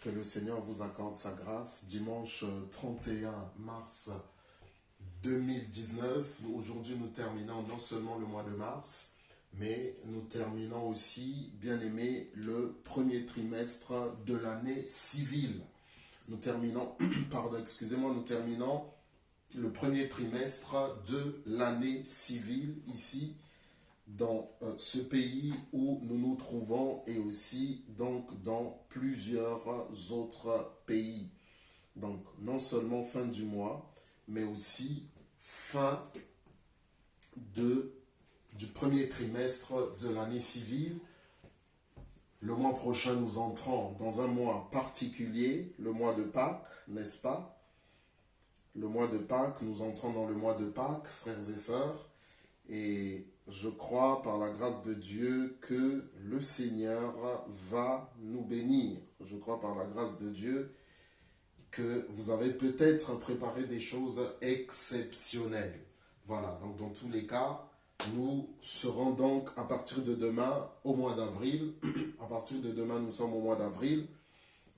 Que le Seigneur vous accorde sa grâce. Dimanche 31 mars 2019, aujourd'hui nous terminons non seulement le mois de mars, mais nous terminons aussi, bien aimé, le premier trimestre de l'année civile. Nous terminons, pardon, excusez-moi, nous terminons le premier trimestre de l'année civile ici dans ce pays où nous nous trouvons et aussi donc dans plusieurs autres pays. Donc non seulement fin du mois, mais aussi fin du premier trimestre de l'année civile. Le mois prochain, nous entrons dans un mois particulier, le mois de Pâques, n'est-ce pas? Le mois de Pâques, nous entrons dans le mois de Pâques, frères et sœurs, et je crois par la grâce de Dieu que le Seigneur va nous bénir. Je crois par la grâce de Dieu que vous avez peut-être préparé des choses exceptionnelles. Voilà, donc dans tous les cas, nous serons donc à partir de demain au mois d'avril. À partir de demain, nous sommes au mois d'avril.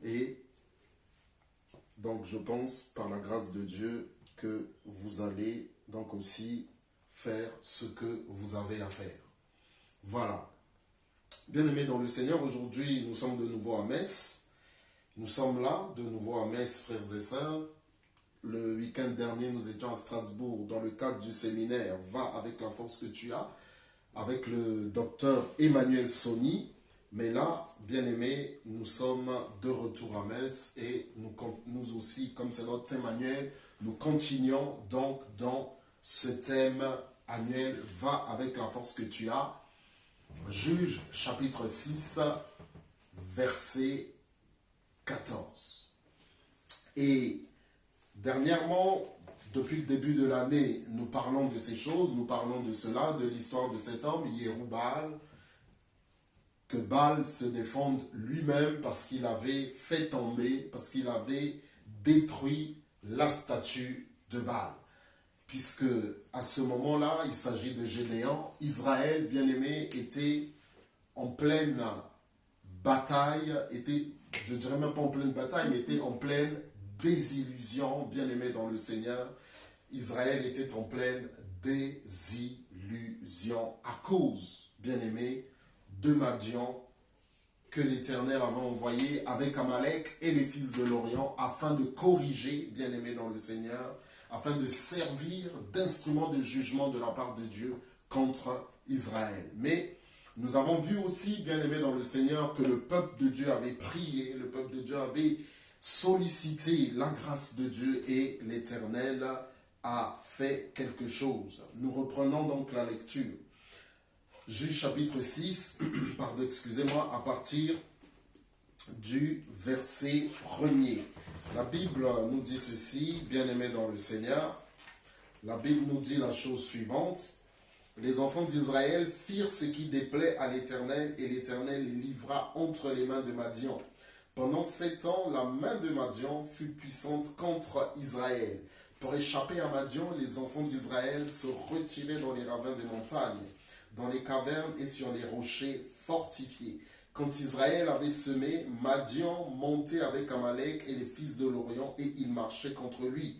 Et donc je pense par la grâce de Dieu que vous allez donc aussi faire ce que vous avez à faire. Voilà. Bien-aimés dans le Seigneur, aujourd'hui nous sommes de nouveau à Metz. Nous sommes là, de nouveau à Metz, frères et sœurs. Le week-end dernier, nous étions à Strasbourg dans le cadre du séminaire « Va avec la force que tu as » avec le docteur Emmanuel Sony. Mais là, bien-aimés, nous sommes de retour à Metz et nous aussi, comme c'est notre thème annuel, nous continuons donc dans ce thème annuel « Va avec la force que tu as ». Juge chapitre 6, verset 14. Et dernièrement, depuis le début de l'année, nous parlons de ces choses, nous parlons de cela, de l'histoire de cet homme, Yérubal, que Baal se défende lui-même parce qu'il avait fait tomber, parce qu'il avait détruit la statue de Baal. Puisque à ce moment-là, il s'agit de Gédéon, Israël, bien-aimé, était en pleine bataille, je dirais même pas en pleine bataille, mais était en pleine désillusion, bien-aimé dans le Seigneur. Israël était en pleine désillusion à cause, bien-aimé, de Madian que l'Éternel avait envoyé avec Amalek et les fils de l'Orient afin de corriger, bien-aimé dans le Seigneur, afin de servir d'instrument de jugement de la part de Dieu contre Israël. Mais nous avons vu aussi, bien-aimé dans le Seigneur, que le peuple de Dieu avait prié, le peuple de Dieu avait sollicité la grâce de Dieu et l'Éternel a fait quelque chose. Nous reprenons donc la lecture. Juge chapitre 6, pardon, excusez-moi, à partir du verset 1er. La Bible nous dit ceci, bien-aimés dans le Seigneur. La Bible nous dit la chose suivante. Les enfants d'Israël firent ce qui déplaît à l'Éternel, et l'Éternel les livra entre les mains de Madian. Pendant 7 ans, la main de Madian fut puissante contre Israël. Pour échapper à Madian, les enfants d'Israël se retiraient dans les ravins des montagnes, dans les cavernes et sur les rochers fortifiés. Quand Israël avait semé, Madian montait avec Amalek et les fils de l'Orient, et il marchait contre lui.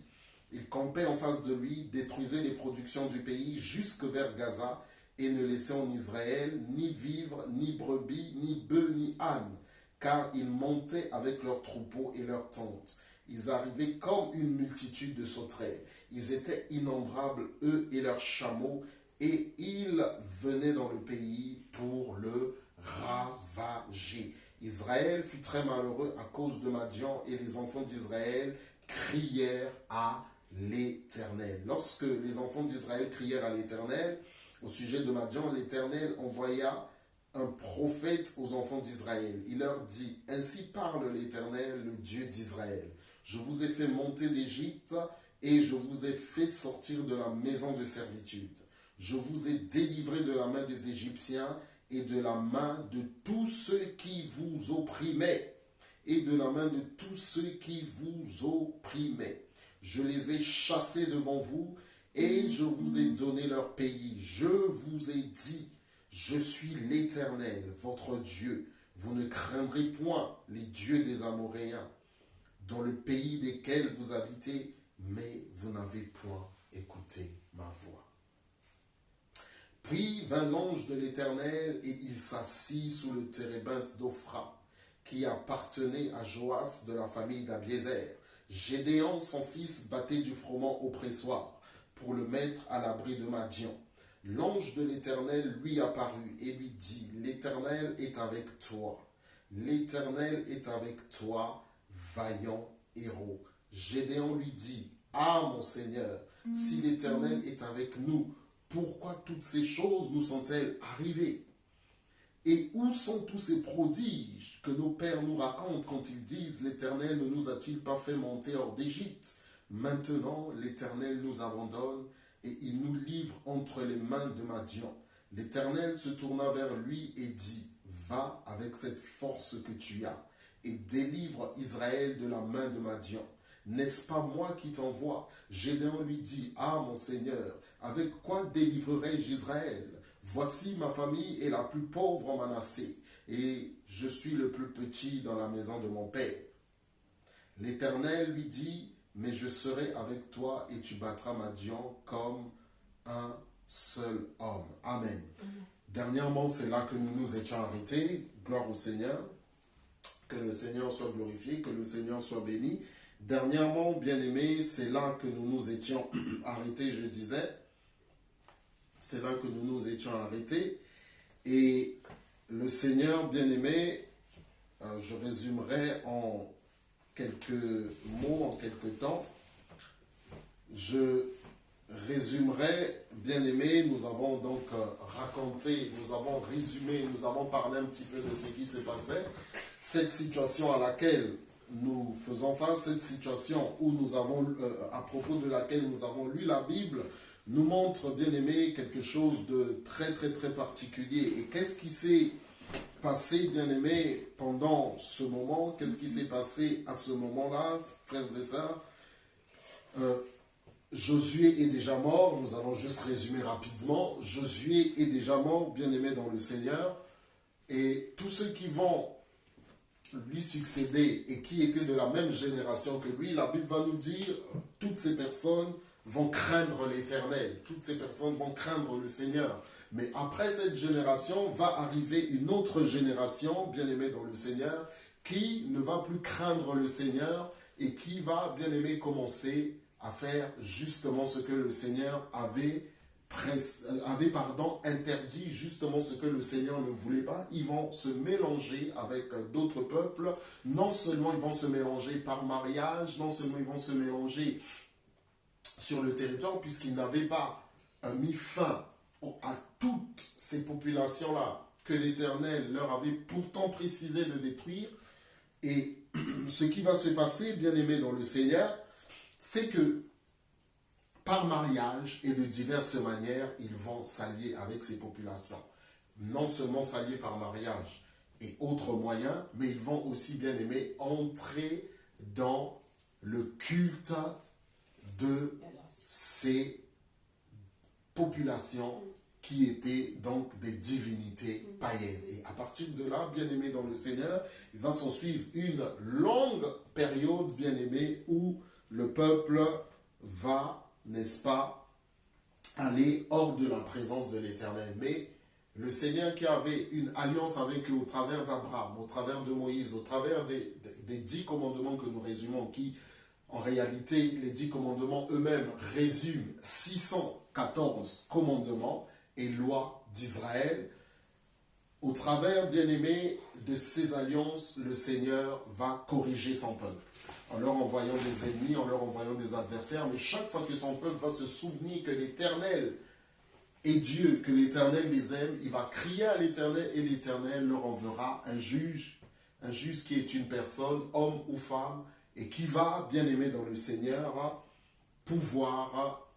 Il campait en face de lui, détruisait les productions du pays jusque vers Gaza, et ne laissait en Israël ni vivres, ni brebis, ni bœufs, ni ânes, car ils montaient avec leurs troupeaux et leurs tentes. Ils arrivaient comme une multitude de sauterelles. Ils étaient innombrables, eux et leurs chameaux, et ils venaient dans le pays pour le ravager. Israël fut très malheureux à cause de Madian, et les enfants d'Israël crièrent à l'Éternel. Lorsque les enfants d'Israël crièrent à l'Éternel au sujet de Madian, l'Éternel envoya un prophète aux enfants d'Israël. Il leur dit: Ainsi parle l'Éternel, le Dieu d'Israël. Je vous ai fait monter d'Égypte et je vous ai fait sortir de la maison de servitude. Je vous ai délivré de la main des Égyptiens et de la main de tous ceux qui vous opprimaient. Et de la main de tous ceux qui vous opprimaient. Je les ai chassés devant vous et je vous ai donné leur pays. Je vous ai dit: je suis l'Éternel, votre Dieu. Vous ne craindrez point les dieux des Amoréens, dans le pays desquels vous habitez, mais vous n'avez point écouté ma voix. Puis vint l'ange de l'Éternel, et il s'assit sous le térébinthe d'Ophra, qui appartenait à Joas de la famille d'Abiézer. Gédéon, son fils, battait du froment au pressoir, pour le mettre à l'abri de Madian. L'ange de l'Éternel lui apparut et lui dit, l'Éternel est avec toi. L'Éternel est avec toi, vaillant héros. Gédéon lui dit, ah mon Seigneur, si l'Éternel est avec nous, pourquoi toutes ces choses nous sont-elles arrivées? Et où sont tous ces prodiges que nos pères nous racontent quand ils disent, l'Éternel ne nous a-t-il pas fait monter hors d'Égypte? Maintenant, l'Éternel nous abandonne et il nous livre entre les mains de Madian. L'Éternel se tourna vers lui et dit, va avec cette force que tu as et délivre Israël de la main de Madian. N'est-ce pas moi qui t'envoie? Gédéon lui dit, ah mon Seigneur, avec quoi délivrerai-je Israël? Voici ma famille est la plus pauvre en Manassé, et je suis le plus petit dans la maison de mon père. L'Éternel lui dit, mais je serai avec toi et tu battras Madian comme un seul homme. Amen. Dernièrement, c'est là que nous nous étions arrêtés. Gloire au Seigneur. Que le Seigneur soit glorifié, que le Seigneur soit béni. Dernièrement, bien-aimés, c'est là que nous nous étions arrêtés, je disais. C'est là que nous nous étions arrêtés. Et le Seigneur, bien-aimé, je résumerai en quelques mots, en quelques temps. Je résumerai, bien-aimé, nous avons donc raconté, nous avons résumé, nous avons parlé un petit peu de ce qui se passait. Cette situation à laquelle nous faisons face, cette situation où nous avons, à propos de laquelle nous avons lu la Bible, nous montre, bien aimé, quelque chose de très très très particulier. Et qu'est-ce qui s'est passé, bien aimé, pendant ce moment? Qu'est-ce qui s'est passé à ce moment-là, frères et sœurs? Josué est déjà mort, nous allons juste résumer rapidement. Josué est déjà mort, bien aimé dans le Seigneur. Et tous ceux qui vont lui succéder et qui étaient de la même génération que lui, la Bible va nous dire, toutes ces personnes vont craindre l'Éternel, toutes ces personnes vont craindre le Seigneur. Mais après cette génération, va arriver une autre génération, bien aimée dans le Seigneur, qui ne va plus craindre le Seigneur et qui va, bien aimé, commencer à faire justement ce que le Seigneur avait interdit, justement ce que le Seigneur ne voulait pas. Ils vont se mélanger avec d'autres peuples. Non seulement ils vont se mélanger par mariage, non seulement ils vont se mélanger sur le territoire, puisqu'ils n'avaient pas mis fin à toutes ces populations-là que l'Éternel leur avait pourtant précisé de détruire. Et ce qui va se passer, bien aimé dans le Seigneur, c'est que par mariage et de diverses manières, ils vont s'allier avec ces populations. Non seulement s'allier par mariage et autres moyens, mais ils vont aussi, bien aimé, entrer dans le culte de ces populations qui étaient donc des divinités païennes. Et à partir de là, bien aimé dans le Seigneur, il va s'en suivre une longue période, bien aimé, où le peuple va, n'est-ce pas, aller hors de la présence de l'Éternel. Mais le Seigneur qui avait une alliance avec eux au travers d'Abraham, au travers de Moïse, au travers des 10 commandements que nous résumons, qui en réalité, les 10 commandements eux-mêmes résument 614 commandements et lois d'Israël. Au travers, bien aimé, de ces alliances, le Seigneur va corriger son peuple. En leur envoyant des ennemis, en leur envoyant des adversaires, mais chaque fois que son peuple va se souvenir que l'Éternel est Dieu, que l'Éternel les aime, il va crier à l'Éternel et l'Éternel leur enverra un juge qui est une personne, homme ou femme, et qui va, bien aimé dans le Seigneur, pouvoir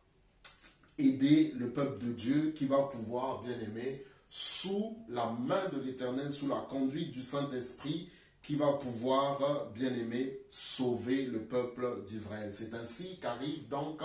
aider le peuple de Dieu, qui va pouvoir, bien aimé, sous la main de l'Éternel, sous la conduite du Saint-Esprit, qui va pouvoir, bien aimé, sauver le peuple d'Israël. C'est ainsi qu'arrive donc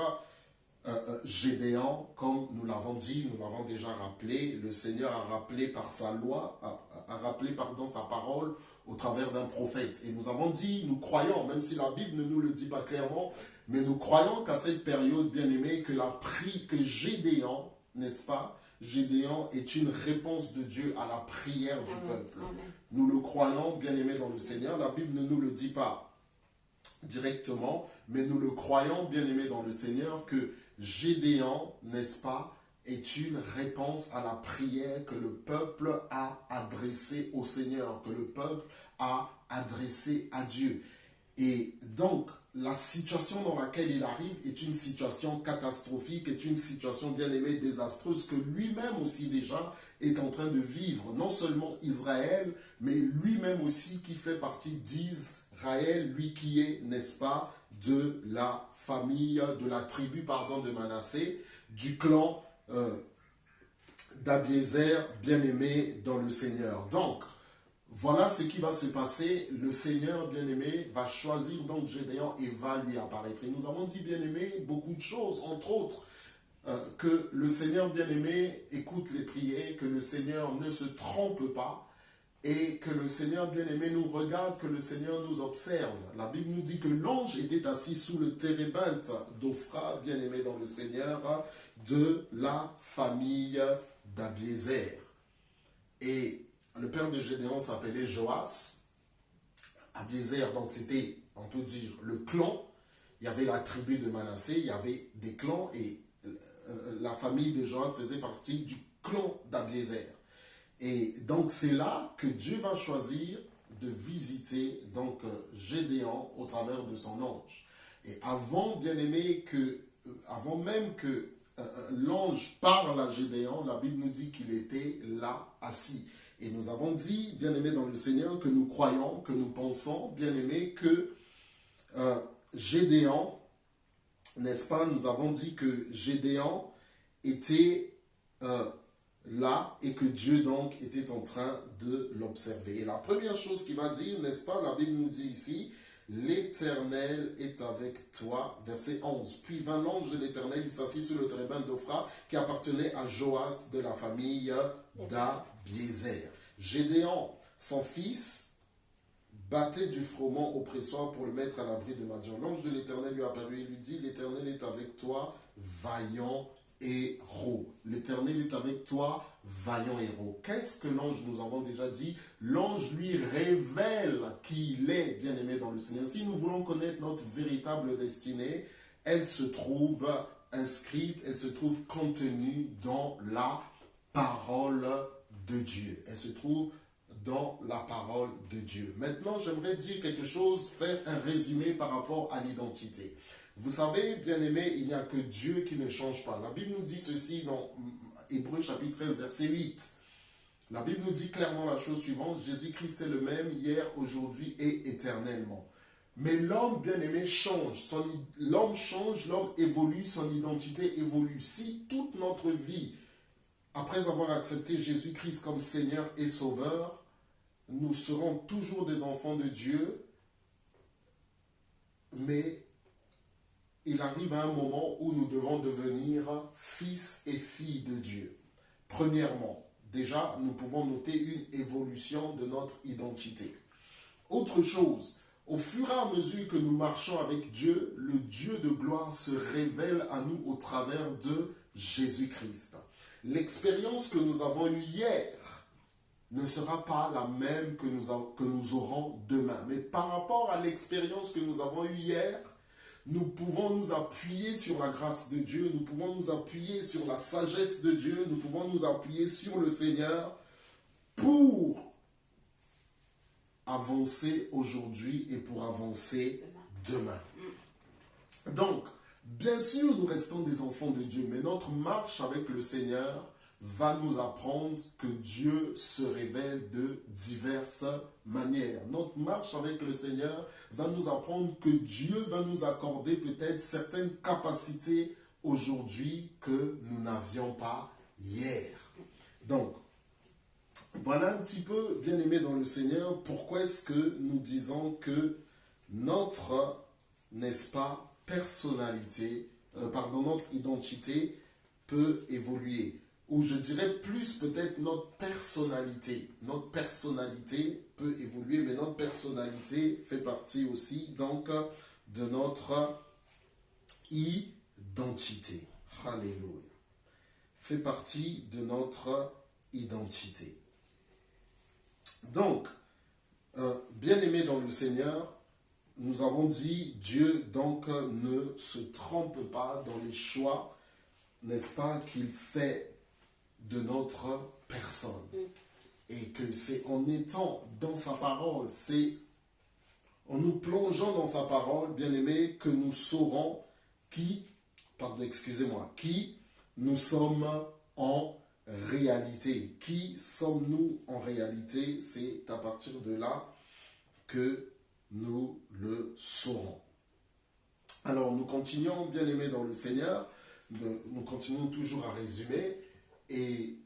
Gédéon, comme nous l'avons dit, nous l'avons déjà rappelé, le Seigneur a rappelé par sa loi, a rappelé pardon, sa parole au travers d'un prophète. Et nous avons dit, nous croyons, même si la Bible ne nous le dit pas clairement, mais nous croyons qu'à cette période, bien aimé, que Gédéon, n'est-ce pas, Gédéon est une réponse de Dieu à la prière du peuple. Nous le croyons, bien aimé dans le Seigneur. La Bible ne nous le dit pas directement, mais nous le croyons, bien aimé dans le Seigneur, que Gédéon, n'est-ce pas, est une réponse à la prière que le peuple a adressée au Seigneur, que le peuple a adressée à Dieu. Et donc, la situation dans laquelle il arrive est une situation catastrophique, est une situation bien aimée désastreuse que lui-même aussi déjà est en train de vivre. Non seulement Israël, mais lui-même aussi qui fait partie d'Israël, lui qui est, n'est-ce pas, de la famille, de la tribu, pardon, de Manassé, du clan d'Abiézer, bien aimé dans le Seigneur. Donc, voilà ce qui va se passer. Le Seigneur bien-aimé va choisir donc Gédéon et va lui apparaître. Et nous avons dit bien-aimé beaucoup de choses, entre autres, que le Seigneur bien-aimé écoute les prières, que le Seigneur ne se trompe pas et que le Seigneur bien-aimé nous regarde, que le Seigneur nous observe. La Bible nous dit que l'ange était assis sous le térébinthe d'Ophra, bien-aimé dans le Seigneur, de la famille d'Abiézer. Et le père de Gédéon s'appelait Joas. Abiézer, donc c'était, on peut dire, le clan. Il y avait la tribu de Manassé, il y avait des clans et la famille de Joas faisait partie du clan d'Abiézer. Et donc c'est là que Dieu va choisir de visiter donc Gédéon au travers de son ange. Et avant, bien aimé, avant même que l'ange parle à Gédéon, la Bible nous dit qu'il était là, assis. Et nous avons dit, bien aimé dans le Seigneur, que nous croyons, que nous pensons, bien aimé, que Gédéon, n'est-ce pas, nous avons dit que Gédéon était là et que Dieu donc était en train de l'observer. Et la première chose qu'il va dire, n'est-ce pas, la Bible nous dit ici, l'Éternel est avec toi, verset 11. Puis vint l'ange de l'Éternel, il s'assit sur le térébinthe d'Ophra qui appartenait à Joas de la famille d'Abiézer. Gédéon, son fils, battait du froment au pressoir pour le mettre à l'abri de Madian. L'ange de l'Éternel lui apparut et lui dit, l'Éternel est avec toi, vaillant héros. L'Éternel est avec toi, vaillant héros. Qu'est-ce que l'ange, nous avons déjà dit? L'ange lui révèle qui il est, bien aimé dans le Seigneur. Si nous voulons connaître notre véritable destinée, elle se trouve inscrite, elle se trouve contenue dans la parole de Dieu. Elle se trouve dans la parole de Dieu. Maintenant, j'aimerais dire quelque chose, faire un résumé par rapport à l'identité. Vous savez, bien-aimés, il n'y a que Dieu qui ne change pas. La Bible nous dit ceci dans Hébreux chapitre 13, verset 8. La Bible nous dit clairement la chose suivante, Jésus-Christ est le même hier, aujourd'hui et éternellement. Mais l'homme, bien-aimé, change. L'homme change, l'homme évolue, son identité évolue. Si toute notre vie, après avoir accepté Jésus-Christ comme Seigneur et Sauveur, nous serons toujours des enfants de Dieu, mais il arrive un moment où nous devons devenir fils et filles de Dieu. Premièrement, déjà, nous pouvons noter une évolution de notre identité. Autre chose, au fur et à mesure que nous marchons avec Dieu, le Dieu de gloire se révèle à nous au travers de Jésus-Christ. L'expérience que nous avons eue hier ne sera pas la même que nous aurons demain. Mais par rapport à l'expérience que nous avons eue hier, nous pouvons nous appuyer sur la grâce de Dieu, nous pouvons nous appuyer sur la sagesse de Dieu, nous pouvons nous appuyer sur le Seigneur pour avancer aujourd'hui et pour avancer demain. Donc, bien sûr, nous restons des enfants de Dieu, mais notre marche avec le Seigneur va nous apprendre que Dieu se révèle de diverses manières. Notre marche avec le Seigneur va nous apprendre que Dieu va nous accorder peut-être certaines capacités aujourd'hui que nous n'avions pas hier. Donc, voilà un petit peu, bien aimé dans le Seigneur, pourquoi est-ce que nous disons que notre, n'est-ce pas, personnalité notre identité peut évoluer. Ou je dirais plus peut-être notre personnalité. Notre personnalité peut évoluer, mais notre personnalité fait partie aussi donc de notre identité. Alléluia. Fait partie de notre identité. Donc, bien-aimés dans le Seigneur, nous avons dit, Dieu donc ne se trompe pas dans les choix, n'est-ce pas, qu'il fait de notre personne. Et que c'est en étant dans sa parole, c'est en nous plongeant dans sa parole, bien-aimés, que nous saurons qui nous sommes en réalité. Qui sommes-nous en réalité? C'est à partir de là que nous le saurons. Alors, nous continuons, bien-aimés dans le Seigneur, nous continuons toujours à résumer, et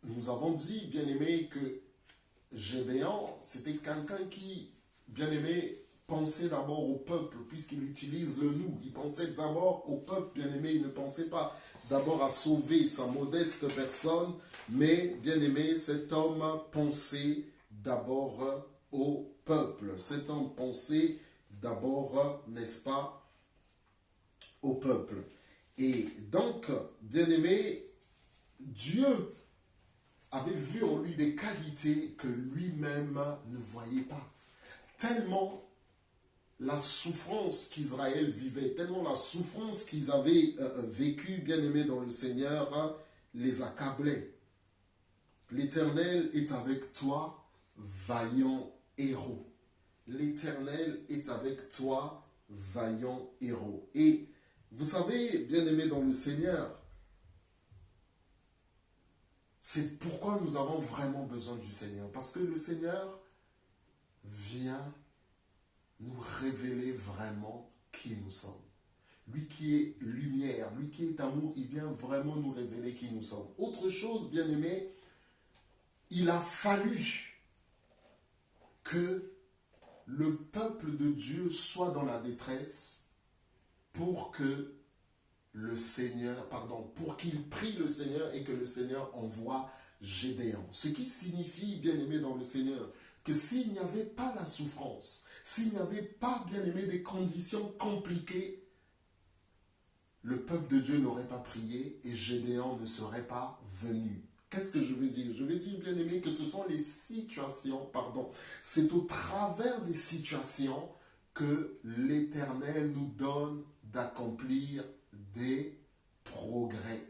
nous avons dit, bien-aimés, que Gédéon, c'était quelqu'un qui, bien-aimé, pensait d'abord au peuple, puisqu'il utilise le nous. Il pensait d'abord au peuple, bien-aimé, il ne pensait pas d'abord à sauver sa modeste personne, mais, bien-aimé, cet homme pensait d'abord au peuple. Cet homme pensait d'abord, n'est-ce pas, au peuple. Et donc, bien-aimé, Dieu avait vu en lui des qualités que lui-même ne voyait pas. Tellement la souffrance qu'Israël vivait, tellement la souffrance qu'ils avaient vécue, bien-aimés dans le Seigneur, les accablait. L'Éternel est avec toi, vaillant héros. L'Éternel est avec toi, vaillant héros. Et vous savez, bien-aimés dans le Seigneur, c'est pourquoi nous avons vraiment besoin du Seigneur. Parce que le Seigneur vient nous révéler vraiment qui nous sommes. Lui qui est lumière, lui qui est amour, il vient vraiment nous révéler qui nous sommes. Autre chose, bien-aimé, il a fallu que le peuple de Dieu soit dans la détresse pour que le Seigneur, pour qu'il prie le Seigneur et que le Seigneur envoie Gédéon. Ce qui signifie, bien-aimé dans le Seigneur, que s'il n'y avait pas la souffrance, s'il n'y avait pas, bien-aimé, des conditions compliquées, le peuple de Dieu n'aurait pas prié et Gédéon ne serait pas venu. Qu'est-ce que je veux dire? Je veux dire, bien-aimé, que ce sont les situations, c'est au travers des situations que l'Éternel nous donne d'accomplir des progrès.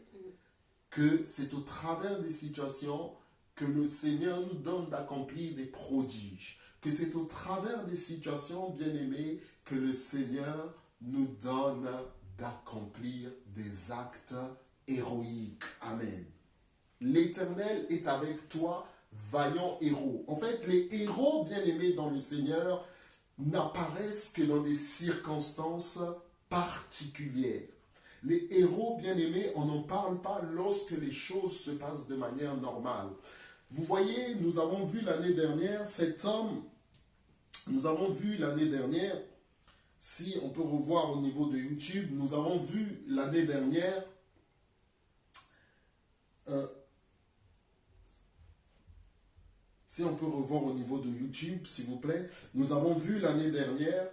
Que c'est au travers des situations que le Seigneur nous donne d'accomplir des prodiges. Que c'est au travers des situations, bien-aimés, que le Seigneur nous donne d'accomplir des actes héroïques. Amen. L'Éternel est avec toi, vaillant héros. En fait, les héros, bien-aimés dans le Seigneur, n'apparaissent que dans des circonstances particulières. Les héros, bien-aimés, on n'en parle pas lorsque les choses se passent de manière normale. Vous voyez, nous avons vu l'année dernière, cet homme, si on peut revoir au niveau de YouTube, nous avons vu l'année dernière, si on peut revoir au niveau de YouTube, s'il vous plaît, nous avons vu l'année dernière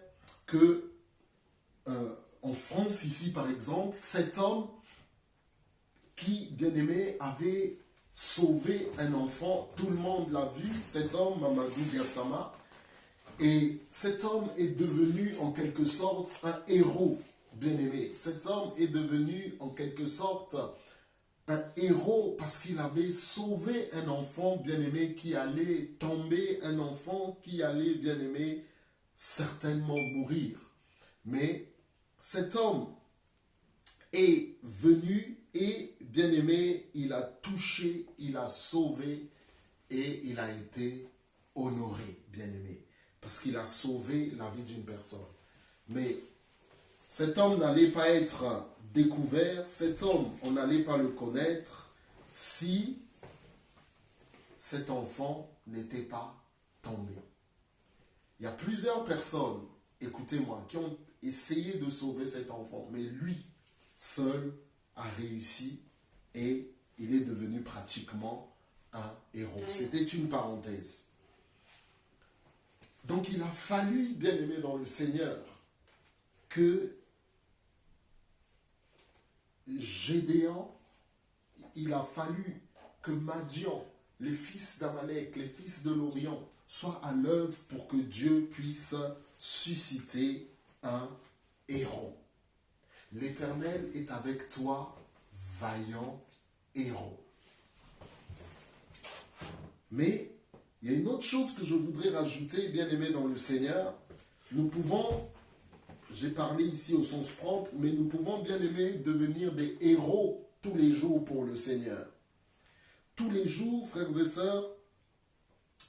que en France, ici par exemple, cet homme qui, bien aimé, avait sauvé un enfant, tout le monde l'a vu, cet homme, Mamadou Gassama, et cet homme est devenu en quelque sorte un héros, bien aimé. Cet homme est devenu en quelque sorte un héros parce qu'il avait sauvé un enfant, bien aimé, qui allait tomber, un enfant qui allait, bien aimé, certainement mourir. Mais cet homme est venu et, bien aimé, il a touché, il a sauvé et il a été honoré, bien aimé, parce qu'il a sauvé la vie d'une personne. Mais cet homme n'allait pas être découvert, cet homme, on n'allait pas le connaître si cet enfant n'était pas tombé. Il y a plusieurs personnes, écoutez-moi, qui ont essayer de sauver cet enfant. Mais lui, seul, a réussi et il est devenu pratiquement un héros. C'était une parenthèse. Donc il a fallu, bien aimé dans le Seigneur, que Gédéon, il a fallu que Madian, les fils d'Amalek, les fils de l'Orient, soient à l'œuvre pour que Dieu puisse susciter un héros. L'Éternel est avec toi, vaillant héros. Mais il y a une autre chose que je voudrais rajouter, bien aimé dans le Seigneur. Nous pouvons, j'ai parlé ici au sens propre, mais nous pouvons, bien aimé, devenir des héros tous les jours pour le Seigneur. Tous les jours, frères et sœurs,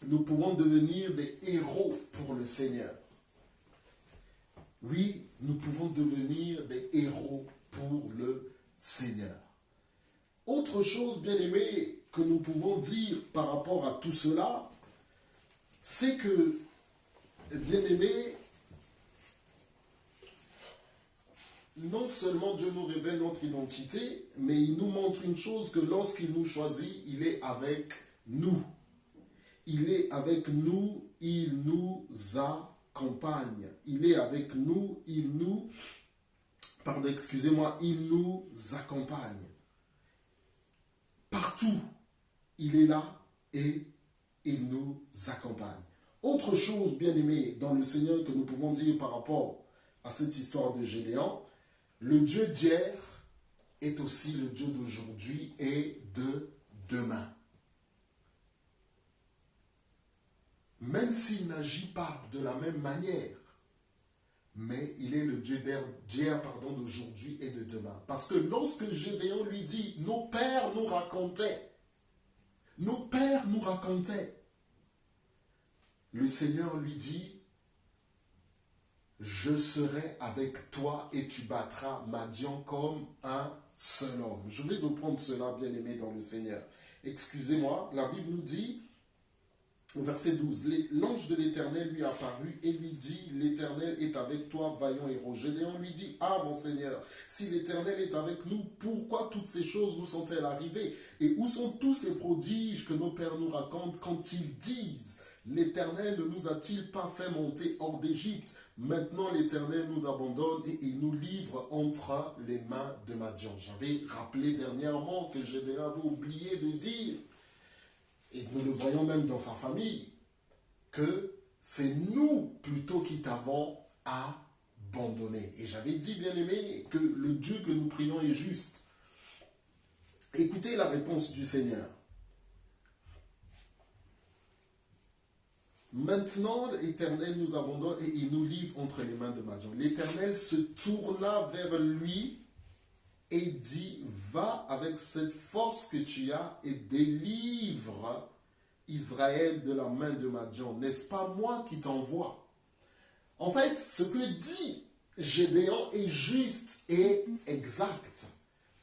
nous pouvons devenir des héros pour le Seigneur. Oui, nous pouvons devenir des héros pour le Seigneur. Autre chose, bien aimé, que nous pouvons dire par rapport à tout cela, c'est que, bien aimé, non seulement Dieu nous révèle notre identité, mais il nous montre une chose, que lorsqu'il nous choisit, il est avec nous. Il est avec nous, il nous accompagne. Il est avec nous, il nous accompagne. Partout, il est là et il nous accompagne. Autre chose, bien aimé, dans le Seigneur que nous pouvons dire par rapport à cette histoire de Gédéon, le Dieu d'hier est aussi le Dieu d'aujourd'hui et de demain. Même s'il n'agit pas de la même manière, mais il est le Dieu d'hier, d'aujourd'hui et de demain. Parce que lorsque Gédéon lui dit, nos pères nous racontaient, le Seigneur lui dit, je serai avec toi et tu battras Madian comme un seul homme. Je vais reprendre cela, bien aimé dans le Seigneur. Excusez-moi, la Bible nous dit, au verset 12, l'ange de l'Éternel lui apparut et lui dit, l'Éternel est avec toi, vaillant héros. Gédéon lui dit, ah mon Seigneur, si l'Éternel est avec nous, pourquoi toutes ces choses nous sont-elles arrivées? Et où sont tous ces prodiges que nos pères nous racontent quand ils disent, l'Éternel ne nous a-t-il pas fait monter hors d'Égypte? Maintenant l'Éternel nous abandonne et il nous livre entre les mains de Madian. J'avais rappelé dernièrement que Gédéon avait oublié de dire, et nous le voyons même dans sa famille, que c'est nous plutôt qui t'avons abandonné. Et j'avais dit, bien aimé, que le Dieu que nous prions est juste. Écoutez la réponse du Seigneur. Maintenant, l'Éternel nous abandonne et il nous livre entre les mains de Madian. L'Éternel se tourna vers lui et dit, va avec cette force que tu as et délivre Israël de la main de Madian. N'est-ce pas moi qui t'envoie? En fait, ce que dit Gédéon est juste et exact,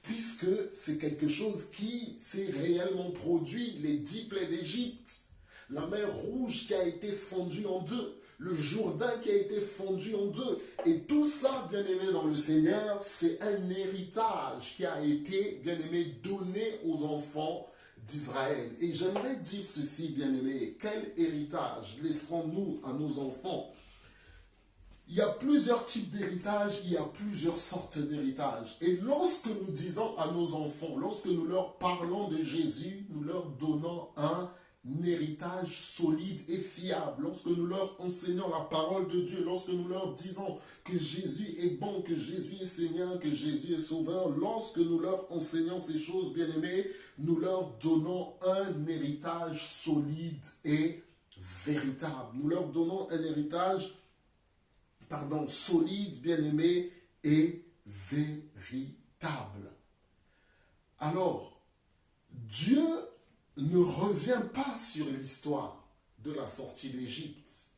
puisque c'est quelque chose qui s'est réellement produit, les 10 plaies d'Égypte, la mer Rouge qui a été fondue en deux, le Jourdain qui a été fondu en deux. Et tout ça, bien aimé dans le Seigneur, c'est un héritage qui a été, bien aimé, donné aux enfants d'Israël. Et j'aimerais dire ceci, bien aimé, quel héritage laisserons-nous à nos enfants? Il y a plusieurs types d'héritage, il y a plusieurs sortes d'héritage. Et lorsque nous disons à nos enfants, lorsque nous leur parlons de Jésus, nous leur donnons un héritage solide et fiable. Lorsque nous leur enseignons la parole de Dieu, lorsque nous leur disons que Jésus est bon, que Jésus est Seigneur, que Jésus est Sauveur, lorsque nous leur enseignons ces choses, bien-aimés, nous leur donnons un héritage solide et véritable. Nous leur donnons un héritage, solide, bien-aimé et véritable. Alors, Dieu ne revient pas sur l'histoire de la sortie d'Égypte.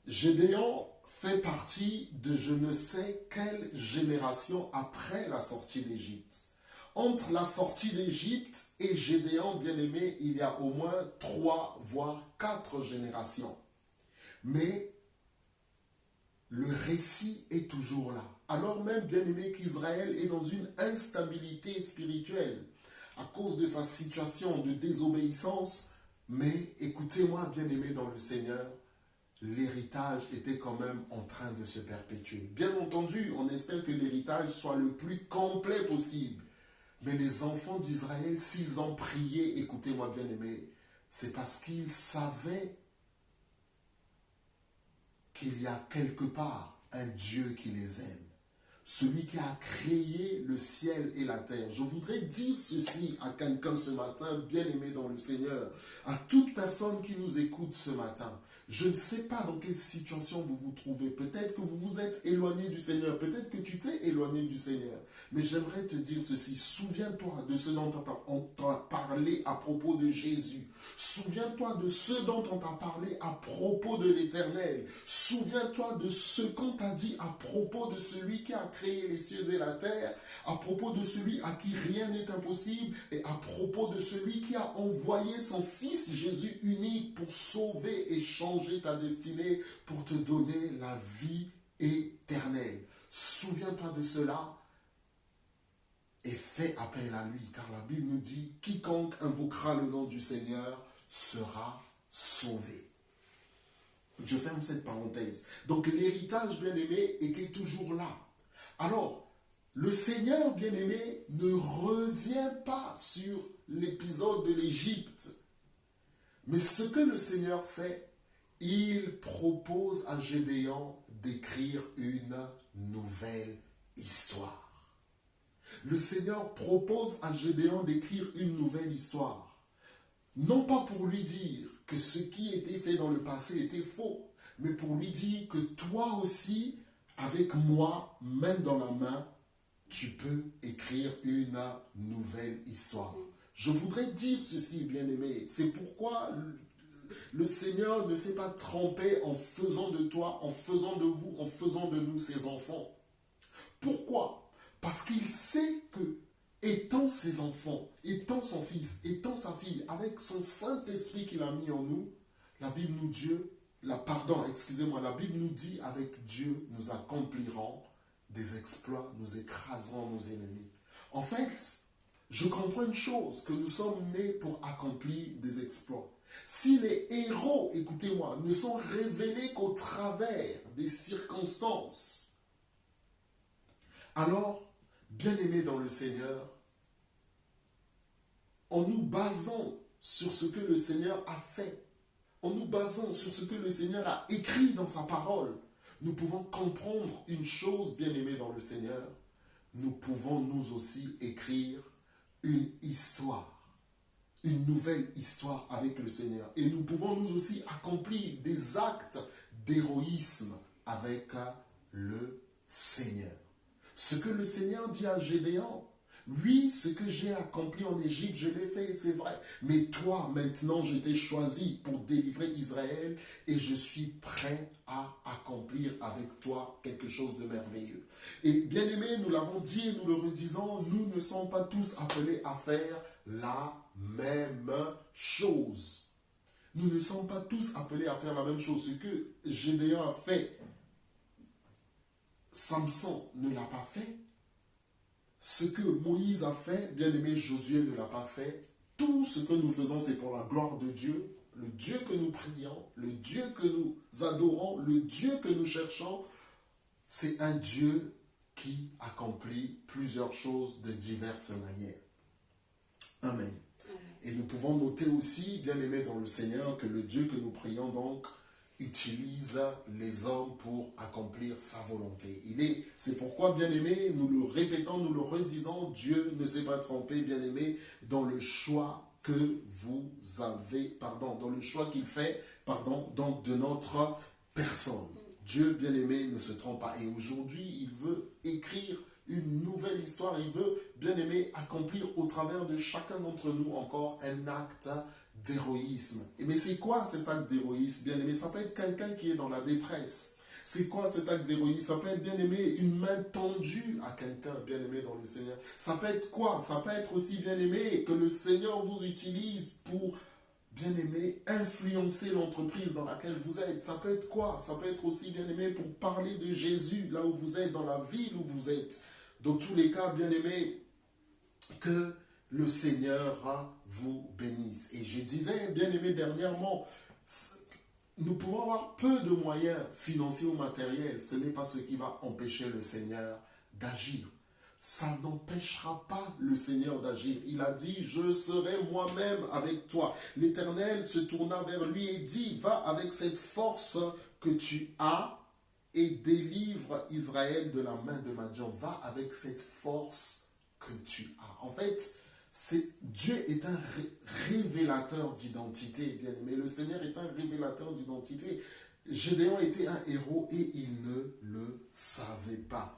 Gédéon fait partie de je ne sais quelle génération après la sortie d'Égypte. Entre la sortie d'Égypte et Gédéon, bien-aimé, il y a au moins 3 voire 4 générations. Mais le récit est toujours là. Alors même, bien aimé, qu'Israël est dans une instabilité spirituelle à cause de sa situation de désobéissance, mais écoutez-moi, bien aimé dans le Seigneur, l'héritage était quand même en train de se perpétuer. Bien entendu, on espère que l'héritage soit le plus complet possible. Mais les enfants d'Israël, s'ils ont prié, écoutez-moi bien aimé, c'est parce qu'ils savaient qu'il y a quelque part un Dieu qui les aime. Celui qui a créé le ciel et la terre. Je voudrais dire ceci à quelqu'un ce matin, bien aimé dans le Seigneur, à toute personne qui nous écoute ce matin. Je ne sais pas dans quelle situation vous vous trouvez. Peut-être que vous vous êtes éloigné du Seigneur. Peut-être que tu t'es éloigné du Seigneur. Mais j'aimerais te dire ceci. Souviens-toi de ce dont on t'a parlé à propos de Jésus. Souviens-toi de ce dont on t'a parlé à propos de l'Éternel. Souviens-toi de ce qu'on t'a dit à propos de celui qui a créé les cieux et la terre, à propos de celui à qui rien n'est impossible et à propos de celui qui a envoyé son Fils Jésus unique pour sauver et changer ta destinée, pour te donner la vie éternelle. Souviens-toi de cela et fais appel à lui, car la Bible nous dit, quiconque invoquera le nom du Seigneur sera sauvé. Je ferme cette parenthèse. Donc l'héritage, bien-aimé, était toujours là. Alors, le Seigneur, bien-aimé, ne revient pas sur l'épisode de l'Égypte. Mais ce que le Seigneur fait, il propose à Gédéon d'écrire une nouvelle histoire. Le Seigneur propose à Gédéon d'écrire une nouvelle histoire. Non pas pour lui dire que ce qui était fait dans le passé était faux, mais pour lui dire que toi aussi, avec moi, main dans la main, tu peux écrire une nouvelle histoire. Je voudrais dire ceci, bien-aimé, c'est pourquoi le Seigneur ne s'est pas trompé en faisant de toi, en faisant de vous, en faisant de nous ses enfants. Pourquoi? Parce qu'il sait que, étant ses enfants, étant son fils, étant sa fille, avec son Saint-Esprit qu'il a mis en nous, la Bible nous dit, la Bible nous dit, avec Dieu, nous accomplirons des exploits, nous écraserons nos ennemis. En fait, je comprends une chose, que nous sommes nés pour accomplir des exploits. Si les héros, écoutez-moi, ne sont révélés qu'au travers des circonstances, alors, bien-aimés dans le Seigneur, en nous basant sur ce que le Seigneur a fait, en nous basant sur ce que le Seigneur a écrit dans sa parole, nous pouvons comprendre une chose, bien-aimés dans le Seigneur, nous pouvons nous aussi écrire une histoire. Une nouvelle histoire avec le Seigneur. Et nous pouvons nous aussi accomplir des actes d'héroïsme avec le Seigneur. Ce que le Seigneur dit à Gédéon, oui, ce que j'ai accompli en Égypte, je l'ai fait, c'est vrai. Mais toi, maintenant, je t'ai choisi pour délivrer Israël et je suis prêt à accomplir avec toi quelque chose de merveilleux. Et bien aimé, nous l'avons dit et nous le redisons, nous ne sommes pas tous appelés à faire la même chose. Nous ne sommes pas tous appelés à faire la même chose. Ce que Gédéon a fait, Samson ne l'a pas fait. Ce que Moïse a fait, bien-aimé, Josué ne l'a pas fait. Tout ce que nous faisons, c'est pour la gloire de Dieu. Le Dieu que nous prions, le Dieu que nous adorons, le Dieu que nous cherchons, c'est un Dieu qui accomplit plusieurs choses de diverses manières. Amen. Et nous pouvons noter aussi, bien-aimés dans le Seigneur, que le Dieu que nous prions donc utilise les hommes pour accomplir sa volonté. C'est pourquoi, bien-aimés, nous le répétons, nous le redisons, Dieu ne s'est pas trompé, bien-aimés, dans le choix que vous avez, dans le choix qu'il fait, donc de notre personne. Dieu, bien-aimé, ne se trompe pas. Et aujourd'hui, il veut écrire une nouvelle histoire. Il veut, bien-aimé, accomplir au travers de chacun d'entre nous encore un acte d'héroïsme. Mais c'est quoi cet acte d'héroïsme, bien-aimé? Ça peut être quelqu'un qui est dans la détresse. C'est quoi cet acte d'héroïsme? Ça peut être, bien-aimé, une main tendue à quelqu'un, bien-aimé dans le Seigneur. Ça peut être quoi? Ça peut être aussi, bien-aimé, que le Seigneur vous utilise pour, bien-aimé, influencer l'entreprise dans laquelle vous êtes. Ça peut être quoi? Ça peut être aussi, bien-aimé, pour parler de Jésus, là où vous êtes, dans la ville où vous êtes. Dans tous les cas, bien-aimé, que le Seigneur vous bénisse. Et je disais, bien-aimé, dernièrement, nous pouvons avoir peu de moyens financiers ou matériels. Ce n'est pas ce qui va empêcher le Seigneur d'agir. Ça n'empêchera pas le Seigneur d'agir. Il a dit, je serai moi-même avec toi. L'Éternel se tourna vers lui et dit, va avec cette force que tu as et délivre Israël de la main de Madian. Va avec cette force que tu as. En fait, Dieu est un révélateur d'identité, bien aimé. Le Seigneur est un révélateur d'identité. Gédéon était un héros et il ne le savait pas.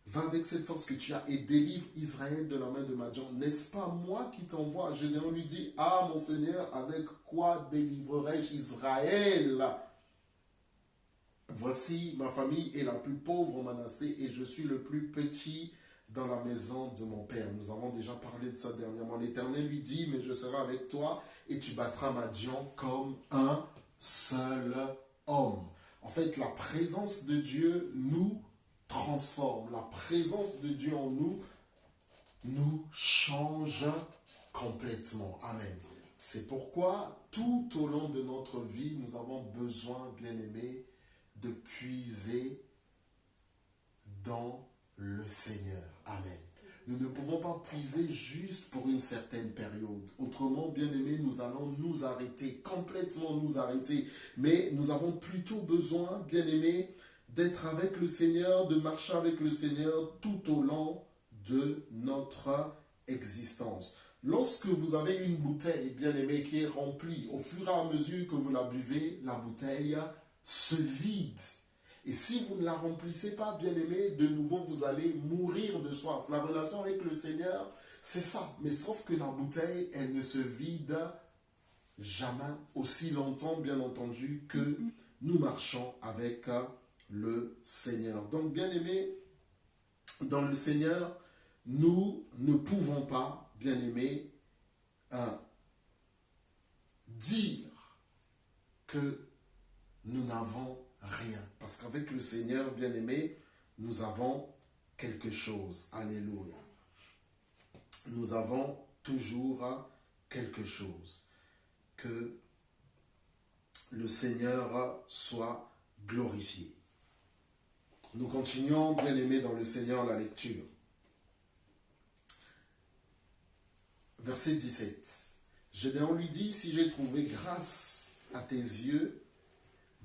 Va avec cette force que tu as et délivre Israël de la main de Madian. N'est-ce pas moi qui t'envoie? Gédéon lui dit, ah mon Seigneur, avec quoi délivrerai-je Israël? Voici, ma famille est la plus pauvre en Manassé et je suis le plus petit dans la maison de mon père. Nous avons déjà parlé de ça dernièrement. L'Éternel lui dit, mais je serai avec toi et tu battras Madian comme un seul homme. En fait, la présence de Dieu nous transforme. La présence de Dieu en nous nous change complètement. Amen. C'est pourquoi tout au long de notre vie, nous avons besoin, bien-aimés, de puiser dans le Seigneur. Amen. Nous ne pouvons pas puiser juste pour une certaine période. Autrement, bien-aimés, nous allons nous arrêter, complètement nous arrêter. Mais nous avons plutôt besoin, bien-aimés, d'être avec le Seigneur, de marcher avec le Seigneur tout au long de notre existence. Lorsque vous avez une bouteille, bien-aimée, qui est remplie, au fur et à mesure que vous la buvez, la bouteille se vide. Et si vous ne la remplissez pas, bien-aimé, de nouveau, vous allez mourir de soif. La relation avec le Seigneur, c'est ça. Mais sauf que la bouteille, elle ne se vide jamais aussi longtemps, bien entendu, que nous marchons avec le Seigneur. Donc, bien-aimé, dans le Seigneur, nous ne pouvons pas, bien-aimé, dire que nous n'avons rien. Parce qu'avec le Seigneur, bien-aimé, nous avons quelque chose. Alléluia. Nous avons toujours quelque chose. Que le Seigneur soit glorifié. Nous continuons, bien-aimé, dans le Seigneur, la lecture. Verset 17. Gédéon lui dit, si j'ai trouvé grâce à tes yeux,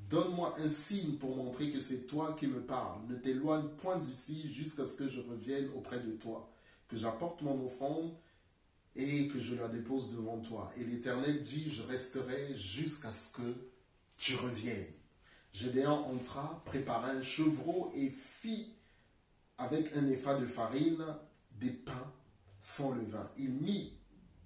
donne-moi un signe pour montrer que c'est toi qui me parles. Ne t'éloigne point d'ici jusqu'à ce que je revienne auprès de toi, que j'apporte mon offrande et que je la dépose devant toi. Et l'Éternel dit, je resterai jusqu'à ce que tu reviennes. Gédéon entra, prépara un chevreau et fit avec un épha de farine des pains sans levain. Il mit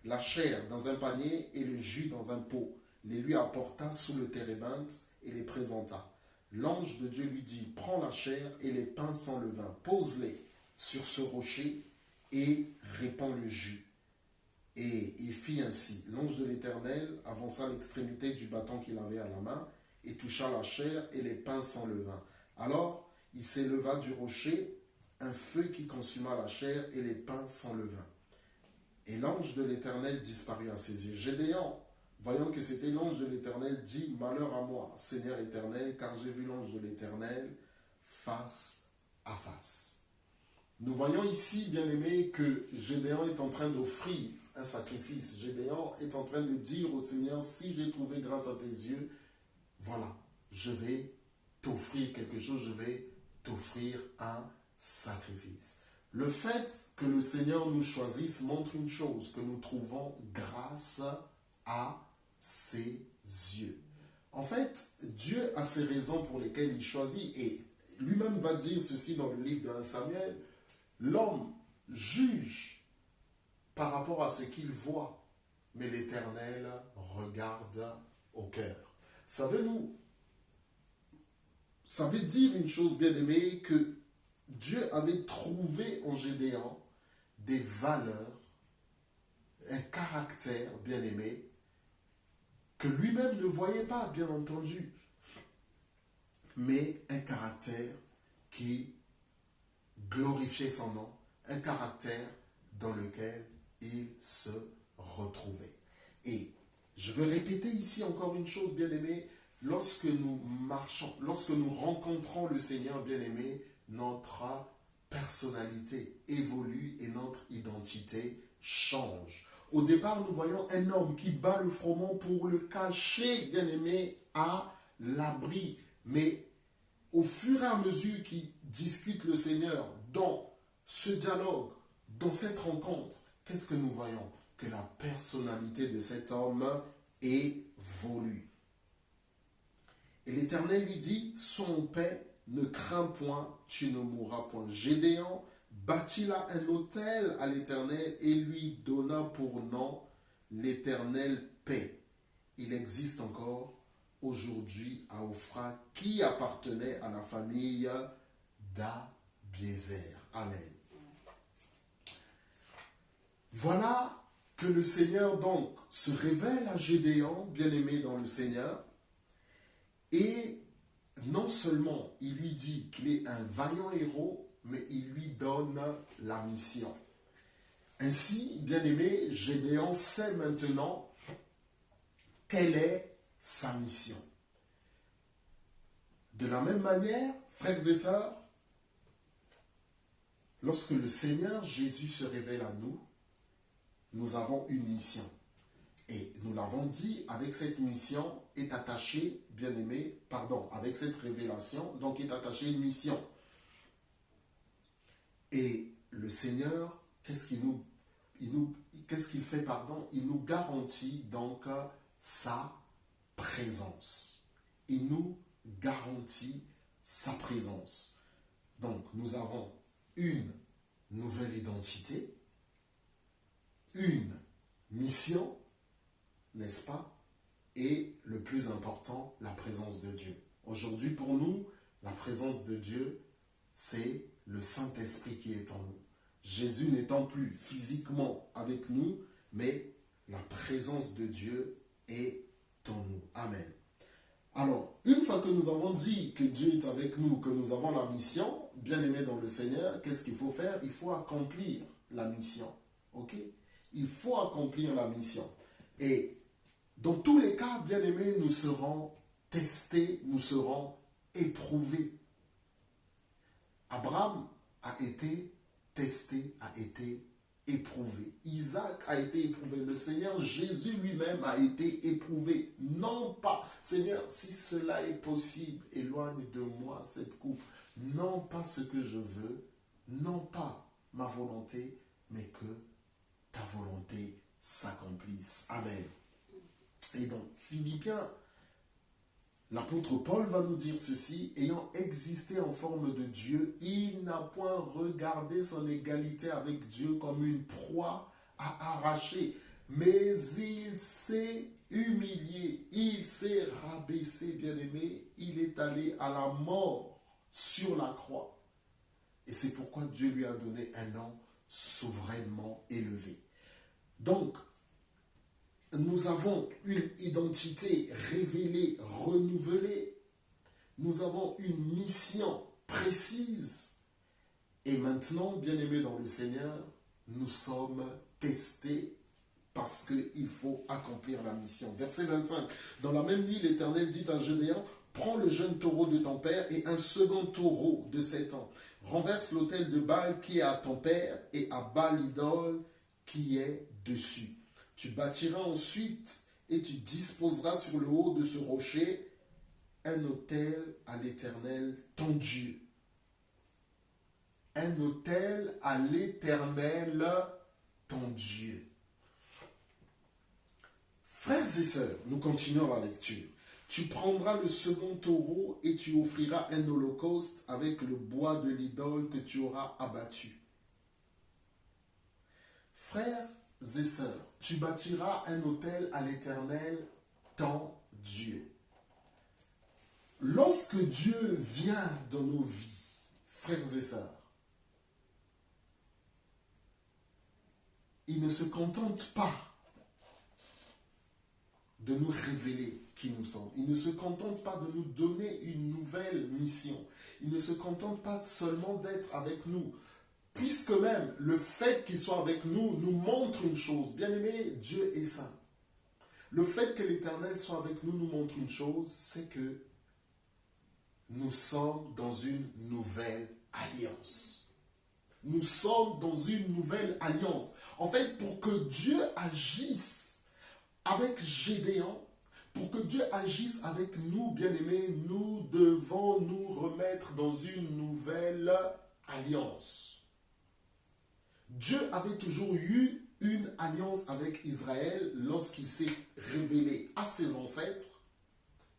la chair dans un panier et le jus dans un pot. Les lui apporta sous le térébinthe et les présenta. L'ange de Dieu lui dit, prends la chair et les pains sans levain, pose-les sur ce rocher et répands le jus. Et il fit ainsi. L'ange de l'Éternel avança l'extrémité du bâton qu'il avait à la main et toucha la chair et les pains sans levain. Alors il s'éleva du rocher un feu qui consuma la chair et les pains sans levain. Et l'ange de l'Éternel disparut à ses yeux. Gédéon, voyant que c'était l'ange de l'Éternel, dit, malheur à moi, Seigneur éternel, car j'ai vu l'ange de l'Éternel face à face. Nous voyons ici, bien-aimés, que Gédéon est en train d'offrir un sacrifice. Gédéon est en train de dire au Seigneur, si j'ai trouvé grâce à tes yeux, voilà, je vais t'offrir quelque chose, je vais t'offrir un sacrifice. Le fait que le Seigneur nous choisisse montre une chose, que nous trouvons grâce à ses yeux. En fait, Dieu a ses raisons pour lesquelles il choisit, et lui-même va dire ceci dans le livre de 1 Samuel, l'homme juge par rapport à ce qu'il voit, mais l'Éternel regarde au cœur. Ça veut dire une chose, bien aimée, que Dieu avait trouvé en Gédéon des valeurs, un caractère, bien aimé, que lui-même ne voyait pas, bien entendu, mais un caractère qui glorifiait son nom, un caractère dans lequel il se retrouvait. Et je veux répéter ici encore une chose, bien-aimés, lorsque nous marchons, lorsque nous rencontrons le Seigneur, bien-aimé, notre personnalité évolue et notre identité change. Au départ, nous voyons un homme qui bat le froment pour le cacher, bien-aimé, à l'abri. Mais au fur et à mesure qu'il discute le Seigneur dans ce dialogue, dans cette rencontre, qu'est-ce que nous voyons? Que la personnalité de cet homme évolue. Et l'Éternel lui dit, sois en paix, ne crains point, tu ne mourras point. Gédéon bâtit là un autel à l'Éternel et lui donna pour nom l'Éternel paix. Il existe encore aujourd'hui à Ophra qui appartenait à la famille d'Abiézer. Amen. Voilà que le Seigneur donc se révèle à Gédéon, bien-aimé dans le Seigneur, et non seulement il lui dit qu'il est un vaillant héros, mais il lui donne la mission. Ainsi, bien-aimé, Gédéon sait maintenant quelle est sa mission. De la même manière, frères et sœurs, lorsque le Seigneur Jésus se révèle à nous, nous avons une mission. Et nous l'avons dit, avec cette mission est attachée, bien-aimé, avec cette révélation, donc est attachée une mission. Et le Seigneur, qu'est-ce qu'il fait, Il nous garantit donc sa présence. Il nous garantit sa présence. Donc, nous avons une nouvelle identité, une mission, n'est-ce pas? Et le plus important, la présence de Dieu. Aujourd'hui, pour nous, la présence de Dieu, c'est le Saint-Esprit qui est en nous. Jésus n'étant plus physiquement avec nous, mais la présence de Dieu est en nous. Amen. Alors, une fois que nous avons dit que Dieu est avec nous, que nous avons la mission, bien aimé dans le Seigneur, qu'est-ce qu'il faut faire? Il faut accomplir la mission. Ok? Il faut accomplir la mission. Et dans tous les cas, bien aimé, nous serons testés, nous serons éprouvés. Abraham a été testé, a été éprouvé. Isaac a été éprouvé. Le Seigneur Jésus lui-même a été éprouvé. Non pas, Seigneur, si cela est possible, éloigne de moi cette coupe. Non pas ce que je veux, non pas ma volonté, mais que ta volonté s'accomplisse. Amen. Et donc, Philippiens, l'apôtre Paul va nous dire ceci, ayant existé en forme de Dieu, il n'a point regardé son égalité avec Dieu comme une proie à arracher, mais il s'est humilié, il s'est rabaissé, bien-aimé, il est allé à la mort sur la croix. Et c'est pourquoi Dieu lui a donné un nom souverainement élevé. Donc, nous avons une identité révélée, renouvelée. Nous avons une mission précise. Et maintenant, bien-aimés dans le Seigneur, nous sommes testés parce qu'il faut accomplir la mission. Verset 25. Dans la même nuit, l'Éternel dit à Gédéon, prends le jeune taureau de ton père et un second taureau de 7 ans. Renverse l'autel de Baal qui est à ton père et abat l'idole qui est dessus. Tu bâtiras ensuite et tu disposeras sur le haut de ce rocher un autel à l'Éternel, ton Dieu. Un autel à l'Éternel, ton Dieu. Frères et sœurs, nous continuons la lecture. Tu prendras le second taureau et tu offriras un holocauste avec le bois de l'idole que tu auras abattu. Frères et sœurs, tu bâtiras un autel à l'Éternel, ton Dieu. Lorsque Dieu vient dans nos vies, frères et sœurs, il ne se contente pas de nous révéler qui nous sommes. Il ne se contente pas de nous donner une nouvelle mission. Il ne se contente pas seulement d'être avec nous. Puisque même le fait qu'il soit avec nous nous montre une chose. Bien-aimé, Dieu est saint. Le fait que l'Éternel soit avec nous nous montre une chose, c'est que nous sommes dans une nouvelle alliance. Nous sommes dans une nouvelle alliance. En fait, pour que Dieu agisse avec Gédéon, pour que Dieu agisse avec nous, bien-aimés, nous devons nous remettre dans une nouvelle alliance. Dieu avait toujours eu une alliance avec Israël lorsqu'il s'est révélé à ses ancêtres,